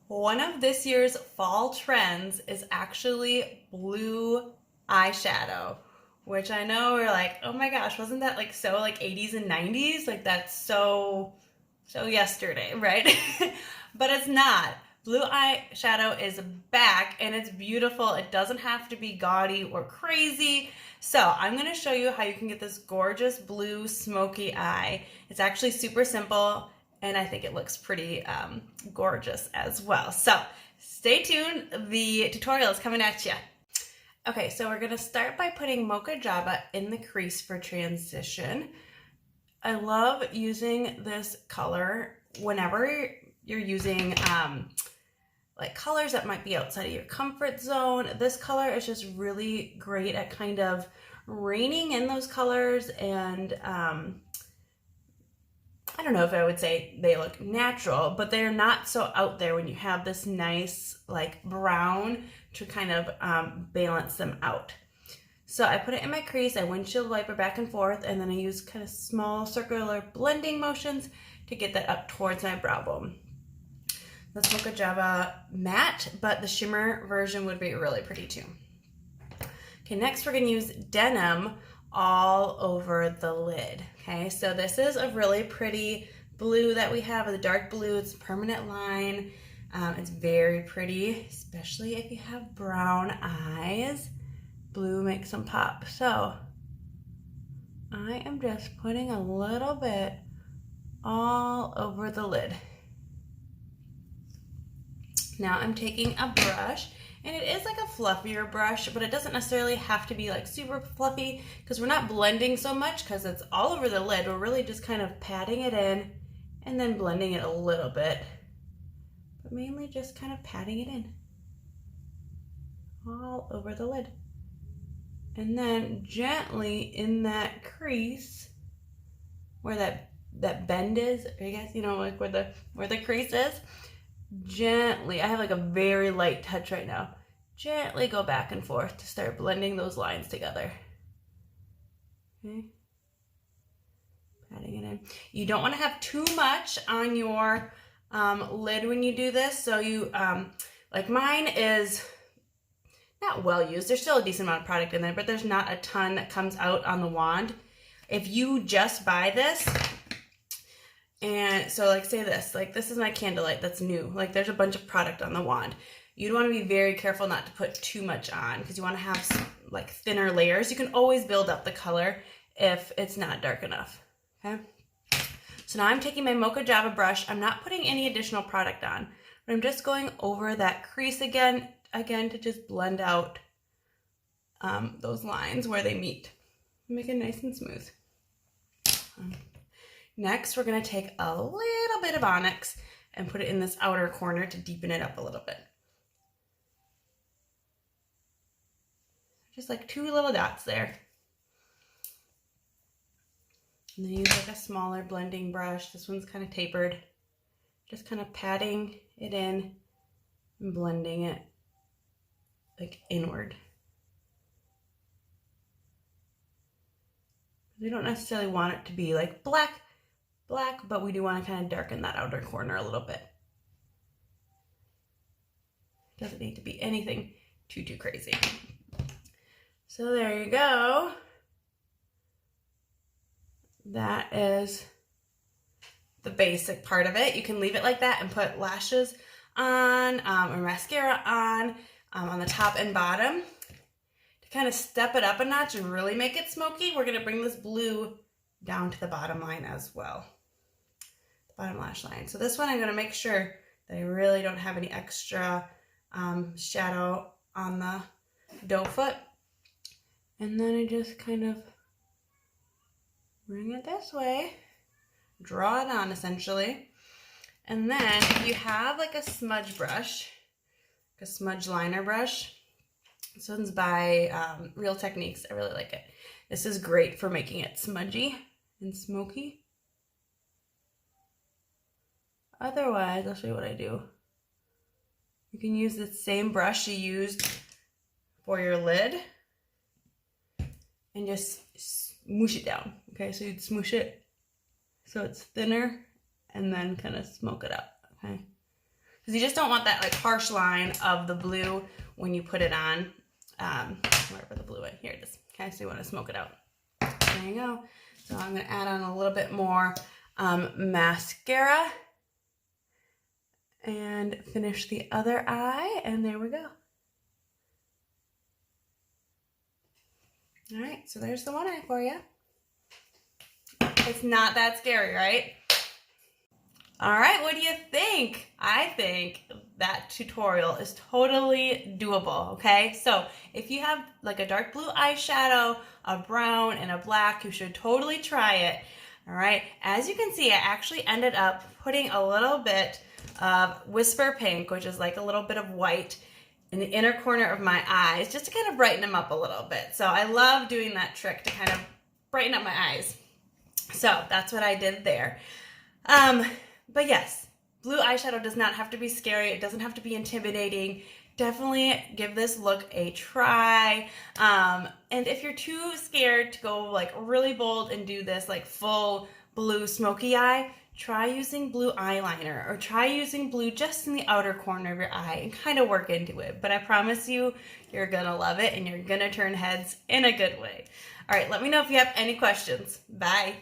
One of this year's fall trends is actually blue eyeshadow, which I know we're like, oh my gosh, wasn't that like so like 80s and 90s? Like that's so yesterday, right? But it's not. Blue eyeshadow is back and it's beautiful. It doesn't have to be gaudy or crazy. So I'm going to show you how you can get this gorgeous blue smoky eye. It's actually super simple and I think it looks pretty gorgeous as well. So stay tuned. The tutorial is coming at you. Okay, so we're going to start by putting Mocha Java in the crease for transition. I love using this color whenever you're using like colors that might be outside of your comfort zone. This color is just really great at kind of reining in those colors, and I don't know if I would say they look natural, but they're not so out there when you have this nice like brown to kind of balance them out. So I put it in my crease, I windshield wiper back and forth, and then I use kind of small circular blending motions to get that up towards my brow bone. That's Mocha Java matte, but the shimmer version would be really pretty too. Okay, next we're gonna use Denim all over the lid. Okay, so this is a really pretty blue that we have, a dark blue. It's a permanent line. It's very pretty, especially if you have brown eyes. Blue makes them pop. So I am just putting a little bit all over the lid. Now I'm taking a brush, and it is like a fluffier brush, but it doesn't necessarily have to be like super fluffy because we're not blending so much because it's all over the lid. We're really just kind of patting it in and then blending it a little bit, but mainly just kind of patting it in all over the lid. And then gently in that crease where that bend is, I guess, you know, like where the crease is, gently, I have like a very light touch right now, gently go back and forth to start blending those lines together. Okay, patting it in. You don't want to have too much on your lid when you do this. So you, like mine is not well used. There's still a decent amount of product in there, but there's not a ton that comes out on the wand. If you just buy this, and so like say this, like this is my candlelight that's new. Like there's a bunch of product on the wand. You'd want to be very careful not to put too much on because you want to have some, like thinner layers. You can always build up the color if it's not dark enough, okay? So now I'm taking my Mocha Java brush. I'm not putting any additional product on, but I'm just going over that crease again to just blend out those lines where they meet. Make it nice and smooth. Next, we're going to take a little bit of Onyx and put it in this outer corner to deepen it up a little bit. Just like 2 little dots there. And then use like a smaller blending brush. This one's kind of tapered. Just kind of patting it in and blending it like inward. We don't necessarily want it to be like black, but we do want to kind of darken that outer corner a little bit. Doesn't need to be anything too crazy. So there you go. That is the basic part of it. You can leave it like that and put lashes on or mascara on the top and bottom. To kind of step it up a notch and really make it smoky, we're going to bring this blue down to the bottom line as well. The bottom lash line. So this one I'm going to make sure that I really don't have any extra shadow on the doe foot. And then I just kind of bring it this way, draw it on essentially. And then if you have like a smudge brush, like a smudge liner brush, this one's by Real Techniques. I really like it. This is great for making it smudgy and smoky. Otherwise, I'll show you what I do. You can use the same brush you used for your lid and just smoosh it down. Okay, so you'd smoosh it so it's thinner and then kind of smoke it up. Okay, because you just don't want that like harsh line of the blue when you put it on. Wherever the blue is, here it is. Okay, so you want to smoke it out. There you go. So I'm going to add on a little bit more mascara and finish the other eye, and there we go. All right, so there's the one eye for you. It's not that scary, right? All right, what do you think? I think that tutorial is totally doable, okay? So if you have like a dark blue eyeshadow, a brown, and a black, you should totally try it, all right? As you can see, I actually ended up putting a little bit of Whisper Pink, which is like a little bit of white, in the inner corner of my eyes, just to kind of brighten them up a little bit. So I love doing that trick to kind of brighten up my eyes. So that's what I did there. But yes, blue eyeshadow does not have to be scary. It doesn't have to be intimidating. Definitely give this look a try. And if you're too scared to go like really bold and do this like full blue smoky eye, try using blue eyeliner, or try using blue just in the outer corner of your eye and kind of work into it. But I promise you, you're gonna love it and you're gonna turn heads in a good way. All right, let me know if you have any questions. Bye.